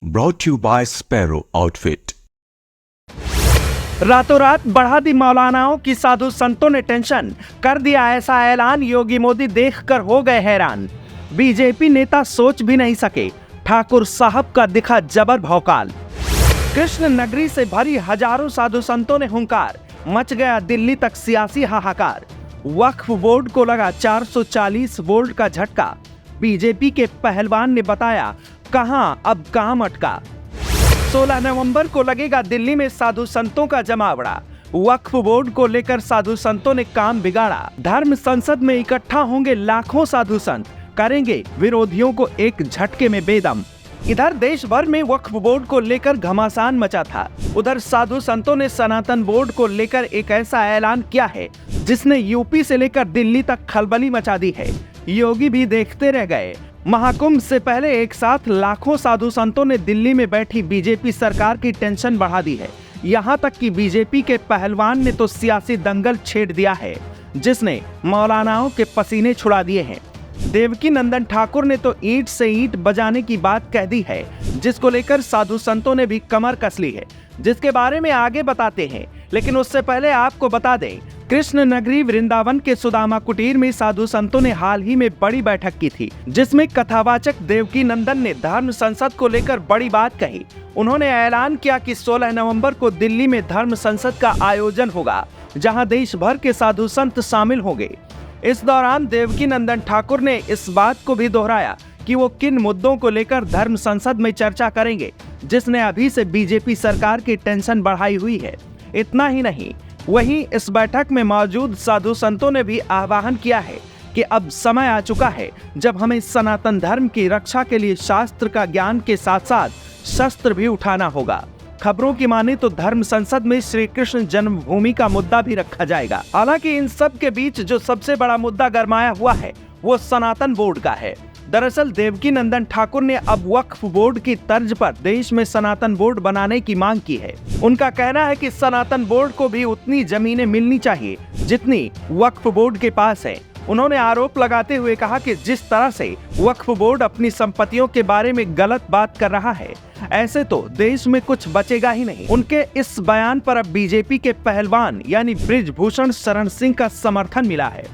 brought to you by Sparrow Outfit। रातों रात बढ़ा दी मौलानाओं की, साधु संतों ने टेंशन कर दिया ऐसा ऐलान, योगी मोदी देखकर हो गए हैरान। बीजेपी नेता सोच भी नहीं सके, ठाकुर साहब का दिखा जबर भौकाल। कृष्ण नगरी से भरी हजारों साधु संतों ने हुंकार, मच गया दिल्ली तक सियासी हाहाकार। वक्फ बोर्ड को लगा 440 वोल्ट का झटका, बीजेपी के पहलवान ने बताया कहां अब काम अटका। 16 नवंबर को लगेगा दिल्ली में साधु संतों का जमावड़ा, वक्फ बोर्ड को लेकर साधु संतों ने काम बिगाड़ा। धर्म संसद में इकट्ठा होंगे लाखों साधु संत, करेंगे विरोधियों को एक झटके में बेदम। इधर देश भर में वक्फ बोर्ड को लेकर घमासान मचा था, उधर साधु संतों ने सनातन बोर्ड को लेकर एक ऐसा ऐलान किया है जिसने यूपी से लेकर दिल्ली तक खलबली मचा दी है। योगी भी देखते रह गए। महाकुंभ से पहले एक साथ लाखों साधु संतों ने दिल्ली में बैठी बीजेपी सरकार की टेंशन बढ़ा दी है। यहाँ तक कि बीजेपी के पहलवान ने तो सियासी दंगल छेड़ दिया है जिसने मौलानाओं के पसीने छुड़ा दिए हैं। देवकी नंदन ठाकुर ने तो ईंट से ईंट बजाने की बात कह दी है, जिसको लेकर साधु संतों ने भी कमर कस ली है, जिसके बारे में आगे बताते हैं। लेकिन उससे पहले आपको बता दें, कृष्ण नगरी वृंदावन के सुदामा कुटीर में साधु संतों ने हाल ही में बड़ी बैठक की थी, जिसमें कथावाचक देवकी नंदन ने धर्म संसद को लेकर बड़ी बात कही। उन्होंने ऐलान किया कि 16 नवंबर को दिल्ली में धर्म संसद का आयोजन होगा, जहां देश भर के साधु संत शामिल होंगे। इस दौरान देवकी नंदन ठाकुर ने इस बात को भी दोहराया कि वो किन मुद्दों को लेकर धर्म संसद में चर्चा करेंगे, जिसने अभी से बीजेपी सरकार की टेंशन बढ़ाई हुई है। इतना ही नहीं, वहीं इस बैठक में मौजूद साधु संतों ने भी आह्वान किया है कि अब समय आ चुका है जब हमें सनातन धर्म की रक्षा के लिए शास्त्र का ज्ञान के साथ साथ शस्त्र भी उठाना होगा। खबरों की माने तो धर्म संसद में श्री कृष्ण जन्मभूमि का मुद्दा भी रखा जाएगा। हालांकि इन सब के बीच जो सबसे बड़ा मुद्दा गरमाया हुआ है वो सनातन बोर्ड का है। दरअसल देवकी नंदन ठाकुर ने अब वक्फ बोर्ड की तर्ज पर देश में सनातन बोर्ड बनाने की मांग की है। उनका कहना है कि सनातन बोर्ड को भी उतनी जमीनें मिलनी चाहिए जितनी वक्फ बोर्ड के पास है। उन्होंने आरोप लगाते हुए कहा कि जिस तरह से वक्फ बोर्ड अपनी संपत्तियों के बारे में गलत बात कर रहा है, ऐसे तो देश में कुछ बचेगा ही नहीं। उनके इस बयान पर अब बीजेपी के पहलवान यानी बृजभूषण शरण सिंह का समर्थन मिला है।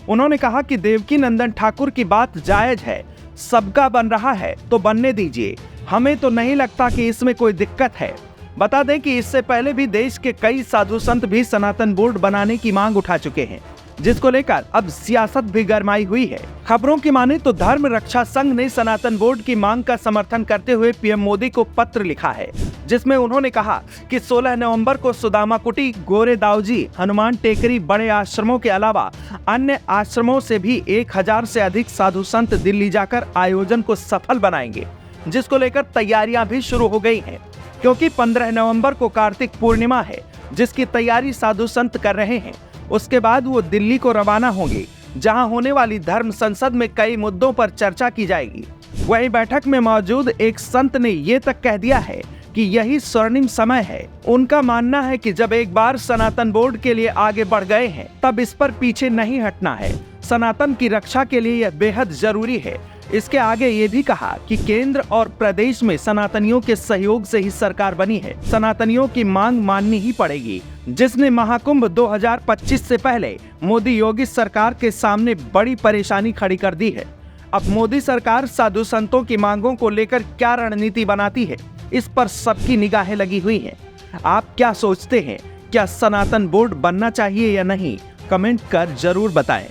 उन्होंने कहा कि देवकी नंदन ठाकुर की बात जायज है, सबका बन रहा है तो बनने दीजिए, हमें तो नहीं लगता कि इसमें कोई दिक्कत है। बता दें कि इससे पहले भी देश के कई साधु संत भी सनातन बोर्ड बनाने की मांग उठा चुके हैं, जिसको लेकर अब सियासत भी गरमाई हुई है। खबरों की माने तो धर्म रक्षा संघ ने सनातन बोर्ड की मांग का समर्थन करते हुए पीएम मोदी को पत्र लिखा है, जिसमें उन्होंने कहा कि 16 नवंबर को सुदामा कुटी, गोरे दाऊजी, हनुमान टेकरी बड़े आश्रमों के अलावा अन्य आश्रमों से भी 1000 से अधिक साधु संत दिल्ली जाकर आयोजन को सफल बनाएंगे, जिसको लेकर तैयारियां भी शुरू हो गई हैं, क्योंकि 15 नवंबर को कार्तिक पूर्णिमा है, जिसकी तैयारी साधु संत कर रहे हैं। उसके बाद वो दिल्ली को रवाना होंगे, जहां होने वाली धर्म संसद में कई मुद्दों पर चर्चा की जाएगी। वही बैठक में मौजूद एक संत ने ये तक कह दिया है कि यही स्वर्णिम समय है। उनका मानना है कि जब एक बार सनातन बोर्ड के लिए आगे बढ़ गए हैं, तब इस पर पीछे नहीं हटना है। सनातन की रक्षा के लिए यह बेहद जरूरी है। इसके आगे ये भी कहा कि केंद्र और प्रदेश में सनातनियों के सहयोग से ही सरकार बनी है। सनातनियों की मांग माननी ही पड़ेगी, जिसने महाकुंभ 2025 से पहले मोदी योगी सरकार के सामने बड़ी परेशानी खड़ी कर दी है। अब मोदी सरकार साधु संतों की मांगों को लेकर क्या रणनीति बनाती है, इस पर सबकी निगाहें लगी हुई हैं। आप क्या सोचते हैं, क्या सनातन बोर्ड बनना चाहिए या नहीं? कमेंट कर जरूर बताएं।